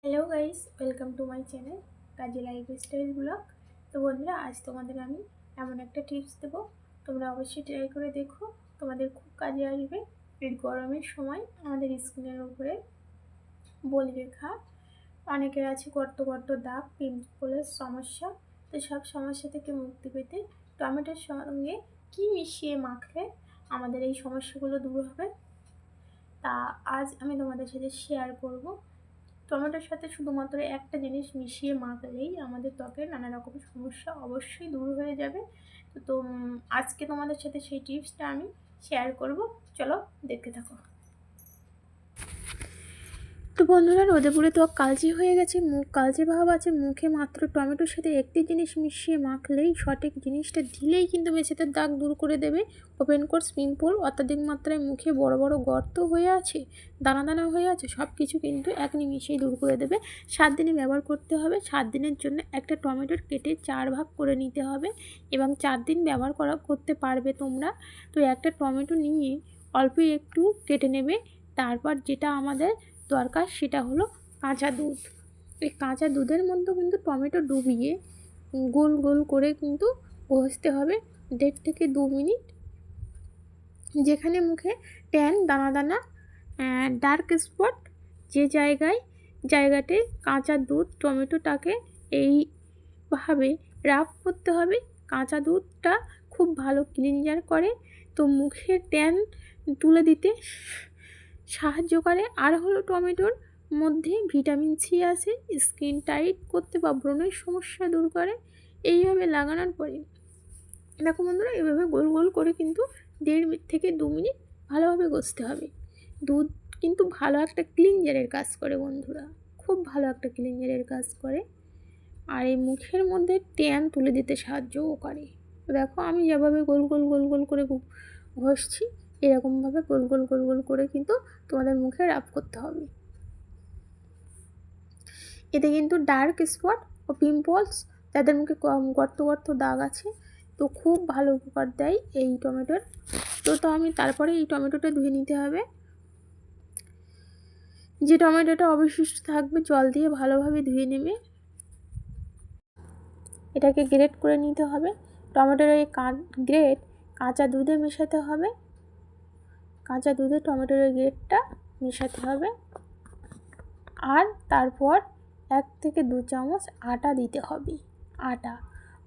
Hello guys, welcome to my channel Kazi lifestyle blog. তো বন্ধুরা, আজ তোমাদের আমি এমন একটা টিপস দেবো, তোমরা অবশ্যই ট্রাই করে দেখো, তোমাদের খুব কাজে আসবে। এই গরমের সময় আমাদের স্কিনের উপরে বলিরেখা, অনেকের আছে গর্ত গর্ত দাগ, পিম্পলের সমস্যা। তো সব সমস্যা থেকে মুক্তি পেতে টমেটোর সঙ্গে কি মিশিয়ে মাখলে আমাদের এই সমস্যাগুলো দূর হবে, তা আজ আমি তোমাদের সাথে শেয়ার করব। টমেটোর সাথে শুধুমাত্র একটা জিনিস মিশিয়ে মাখলেই আমাদের ত্বকের নানা রকম সমস্যা অবশ্যই দূর হয়ে যাবে। তো আজকে তোমাদের সাথে সেই টিপসটা আমি শেয়ার করব, চলো দেখতে থাকো। তো বন্ধুরা, রোদে পুড়ে ত্বক কালচে হয়ে গেছে, মুখ কালচে ভাব আছে, মুখে মাত্র টমেটোর সাথে একটি জিনিস মিশিয়ে মাখলেই, সঠিক জিনিসটা দিলেই কিন্তু মেঝেতে দাগ দূর করে দেবে। ওপেন কোর্স পিম্পল, অত্যাধিক মাত্রায় মুখে বড় বড় গর্ত হয়ে আছে, দানা দানা হয়ে আছে, সব কিছু কিন্তু এক নিমিষেই দূর করে দেবে। 7 দিনে ব্যবহার করতে হবে। 7 দিনের জন্য একটা টমেটোর কেটে 4 ভাগ করে নিতে হবে এবং 4 দিন ব্যবহার করতে পারবে তোমরা। তো একটা টমেটো নিয়ে অল্প একটু কেটে নেবে। তারপর যেটা আমাদের দরকার সেটা হলো কাঁচা দুধ। এই কাঁচা দুধের মধ্যে কিন্তু টমেটো ডুবিয়ে গোল গোল করে কিন্তু ঘষতে হবে 1.5 থেকে 2 মিনিট। যেখানে মুখে ট্যান, দানা দানা, ডার্ক স্পট, যে জায়গাতে কাঁচা দুধ টমেটোটাকে এইভাবে রাব করতে হবে। কাঁচা দুধটা খুব ভালো ক্লিনজার করে, তো মুখের ট্যান তুলে দিতে সাহায্য করে। আর হলো টমেটোর মধ্যে ভিটামিন সি আছে, স্কিন টাইট করতে বা ব্রণের সমস্যা দূর করে। এইভাবে লাগানোর পরে দেখো বন্ধুরা, এভাবে গোল গোল করে কিন্তু 1.5 থেকে 2 মিনিট ভালোভাবে ঘষতে হবে। দুধ কিন্তু ভালো একটা ক্লিনজারের কাজ করে বন্ধুরা, খুব ভালো একটা ক্লিনজারের কাজ করে। আর এই মুখের মধ্যে ট্যান তুলে দিতে সাহায্যও করে। দেখো আমি যেভাবে গোল গোল গোল গোল করে ঘষছি, এরকমভাবে গোল গোল গোল গোল করে কিন্তু তোমাদের মুখে রাব করতে হবে। এতে কিন্তু ডার্ক স্পট ও পিম্পলস, যাদের মুখে গর্ত গর্ত দাগ আছে, তো খুব ভালো উপকার দেয় এই টমেটোর। তো আমি তারপরে এই টমেটোটা ধুয়ে নিতে হবে। যে টমেটোটা অবশিষ্ট থাকবে জল দিয়ে ভালোভাবে ধুয়ে নেবে। এটাকে গ্রেট করে নিতে হবে। টমেটোর এই গ্রেট কাঁচা দুধে মেশাতে হবে। কাঁচা দুধে টমেটোর গ্রেটটা মেশাতে হবে। আর তারপর 1 থেকে 2 চামচ আটা দিতে হবে। আটা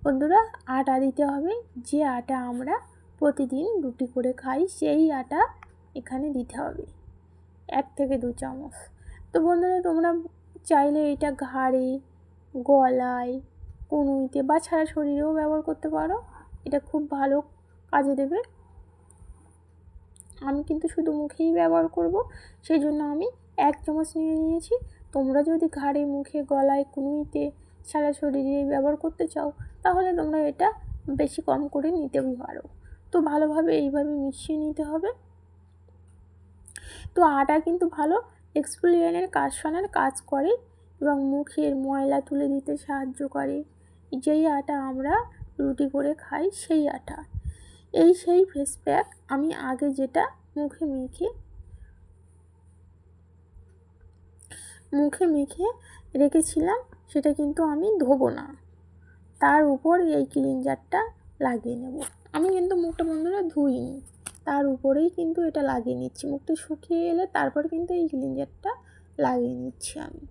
বন্ধুরা, আটা দিতে হবে। যে আটা আমরা প্রতিদিন রুটি করে খাই, সেই আটা এখানে দিতে হবে 1 থেকে 2 চামচ। তো বন্ধুরা, তোমরা চাইলে এটা ঘাড়ে, গলায়, কনুইতে বা সারা শরীরেও ব্যবহার করতে পারো। এটা খুব ভালো কাজে দেবে। আমি কিন্তু শুধু মুখেই ব্যবহার করব, সেই জন্য আমি 1 চামচ নিয়ে নিয়েছি। তোমরা যদি ঘাড়ে, মুখে, গলায়, কনুইতে, সারা শরীরে ব্যবহার করতে চাও, তাহলে তোমরা এটা বেশি কম করে নিতেও পারো। তো ভালোভাবে এইভাবে মিশিয়ে নিতে হবে। তো আটা কিন্তু ভালো এক্সফোলিয়েন্টের কাজ করে এবং মুখের ময়লা তুলে দিতে সাহায্য করে। যেই আটা আমরা রুটি করে খাই, সেই আটা। সেই ফেস প্যাক আমি আগে যেটা মুখে মেখে রেখেছিলাম, সেটা কিন্তু আমি ধোবো না। তার উপর এই ক্লিনজারটা লাগিয়ে নেব। আমি কিন্তু মুখটা বন্ধুরা ধুইনি, তার উপরেই কিন্তু এটা লাগিয়ে নিচ্ছি। মুখটা শুকিয়ে এলে তারপর কিন্তু এই ক্লিনজারটা লাগিয়ে নিচ্ছি আমি।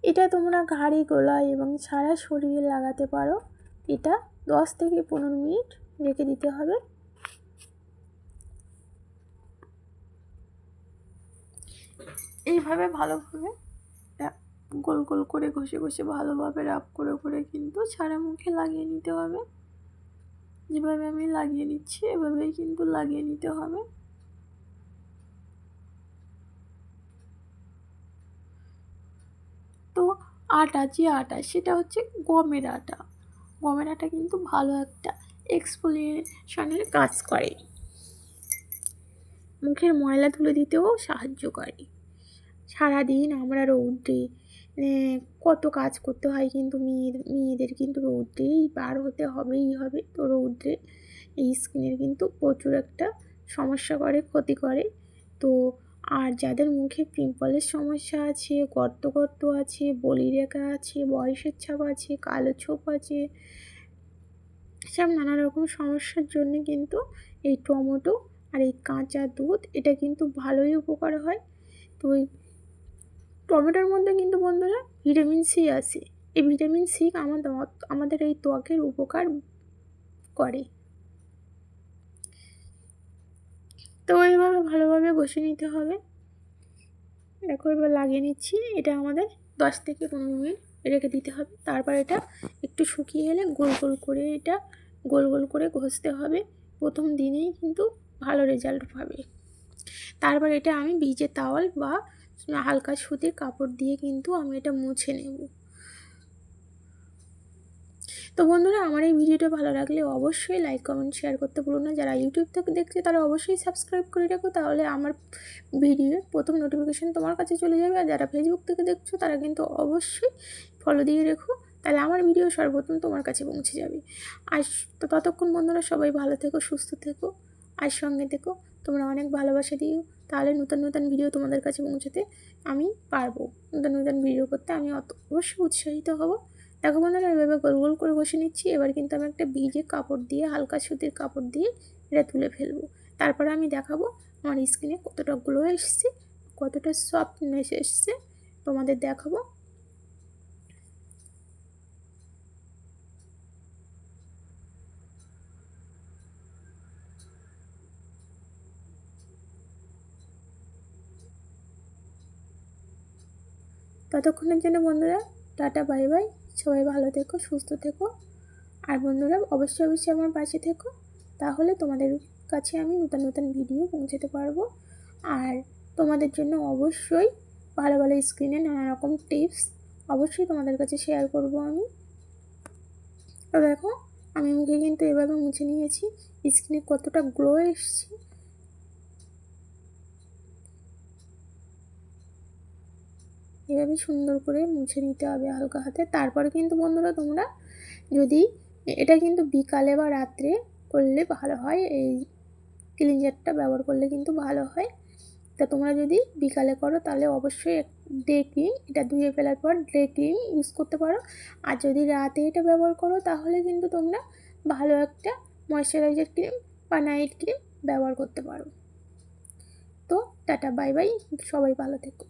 এটা তোমরা ঘাড়ে, গলায় এবং সারা শরীরে লাগাতে পারো। এটা 10 থেকে 15 মিনিট রেখে দিতে হবে। এইভাবে ভালোভাবে গোল গোল করে ঘষে ঘষে ভালোভাবে রাব করে করে কিন্তু সারা মুখে লাগিয়ে নিতে হবে। যেভাবে আমি লাগিয়ে নিচ্ছি, এভাবেই কিন্তু লাগিয়ে নিতে হবে। তো যে আটা সেটা হচ্ছে গমের আটা। গমের আটা কিন্তু ভালো একটা এক্সফোলিয়েশনের কাজ করে, মুখের ময়লা তুলে দিতেও সাহায্য করে। সারাদিন আমরা রৌদ্রে কত কাজ করতে হয়, কিন্তু মেয়েদের কিন্তু রৌদ্রেই পার হতে হবে। তো রৌদ্রে এই স্কিনের কিন্তু প্রচুর একটা সমস্যা করে, ক্ষতি করে। তো আর যাদের মুখে পিম্পলের সমস্যা আছে, গর্ত গর্ত আছে, বলিরেখা আছে, বয়সের ছাপ আছে, কালো ছোপ আছে, সব নানা রকম সমস্যার জন্য কিন্তু এই টমেটো আর এই কাঁচা দুধ এটা কিন্তু ভালোই উপকার হয়। তো ওই টমেটোর মধ্যে কিন্তু বন্ধুরা ভিটামিন সি আছে। এই ভিটামিন সি আমাদের এই ত্বকের উপকার করে। তো এইভাবে ভালোভাবে ঘষে নিতে হবে। দেখো এবার লাগিয়ে নিচ্ছি। এটা আমাদের 10 থেকে 15 মিনিট রেখে দিতে হবে। তারপর এটা একটু শুকিয়ে এলে গোল গোল করে এটা গোল গোল করে ঘষতে হবে। প্রথম দিনেই কিন্তু ভালো রেজাল্ট পাবে। তারপর এটা আমি ভিজে তাওয়াল বা হালকা সুতির কাপড় দিয়ে কিন্তু আমি এটা মুছে নেব। তো বন্ধুরা, আমার এই ভিডিওটা ভালো লাগলে অবশ্যই লাইক কমেন্ট শেয়ার করতে ভুলো না। যারা ইউটিউব থেকে দেখছে তারা অবশ্যই সাবস্ক্রাইব করে রাখো, তাহলে আমার ভিডিওর প্রথম নোটিফিকেশান তোমার কাছে চলে যাবে। আর যারা ফেসবুক থেকে দেখছো তারা কিন্তু অবশ্যই ফলো দিয়ে রেখো, তাহলে আমার ভিডিও সর্বপ্রথম তোমার কাছে পৌঁছে যাবে। আর তো ততক্ষণ বন্ধুরা সবাই ভালো থেকো, সুস্থ থেকো, আর সঙ্গে থেকো। তোমরা অনেক ভালোবাসা দিও, তাহলে নতুন নতুন ভিডিও তোমাদের কাছে পৌঁছাতে আমি পারবো। নতুন নতুন ভিডিও করতে আমি অবশ্যই উৎসাহিত হব। দেখো বন্ধুরা, এভাবে গোল গোল করে ঘষে নিচ্ছি। এবার কিন্তু আমি একটা ভিজে কাপড় দিয়ে, হালকা সুতির কাপড় দিয়ে এটা তুলে ফেলবো। তারপরে আমি দেখাবো আমার স্কিনে কতটা গ্লো এসছে, কতটা সফটনেস এসছে তোমাদের দেখাবো। ততক্ষণের জন্য বন্ধুরা টাটা, বাই বাই। সবাই ভালো থেকো, সুস্থ থেকো। আর বন্ধুরা অবশ্যই অবশ্যই আমার পাশে থেকো, তাহলে তোমাদের কাছে আমি নতুন নতুন ভিডিও পৌঁছাতে পারবো। আর তোমাদের জন্য অবশ্যই ভালো ভালো স্ক্রিনে নানা রকম টিপস অবশ্যই তোমাদের কাছে শেয়ার করব আমি। তো দেখো আমি মুখে কিন্তু এভাবে মুছে নিয়েছি, স্কিনে কতটা গ্লো এসছে। এভাবে সুন্দর করে মুছে নিতে হবে হালকা হাতে। তারপরে কিন্তু বন্ধুরা তোমরা যদি এটা কিন্তু বিকালে বা রাত্রে করলে ভালো হয়, এই ক্লিনজারটা ব্যবহার করলে কিন্তু ভালো হয়। তা তোমরা যদি বিকালে করো তাহলে অবশ্যই ডে ক্রিম, এটা ধুয়ে ফেলার পর ডে ক্রিম ইউজ করতে পারো। আর যদি রাতে এটা ব্যবহার করো তাহলে কিন্তু তোমরা ভালো একটা ময়শ্চারাইজার ক্রিম বা নাইট ক্রিম ব্যবহার করতে পারো। তো টাটা, বাই বাই, সবাই ভালো থেকো।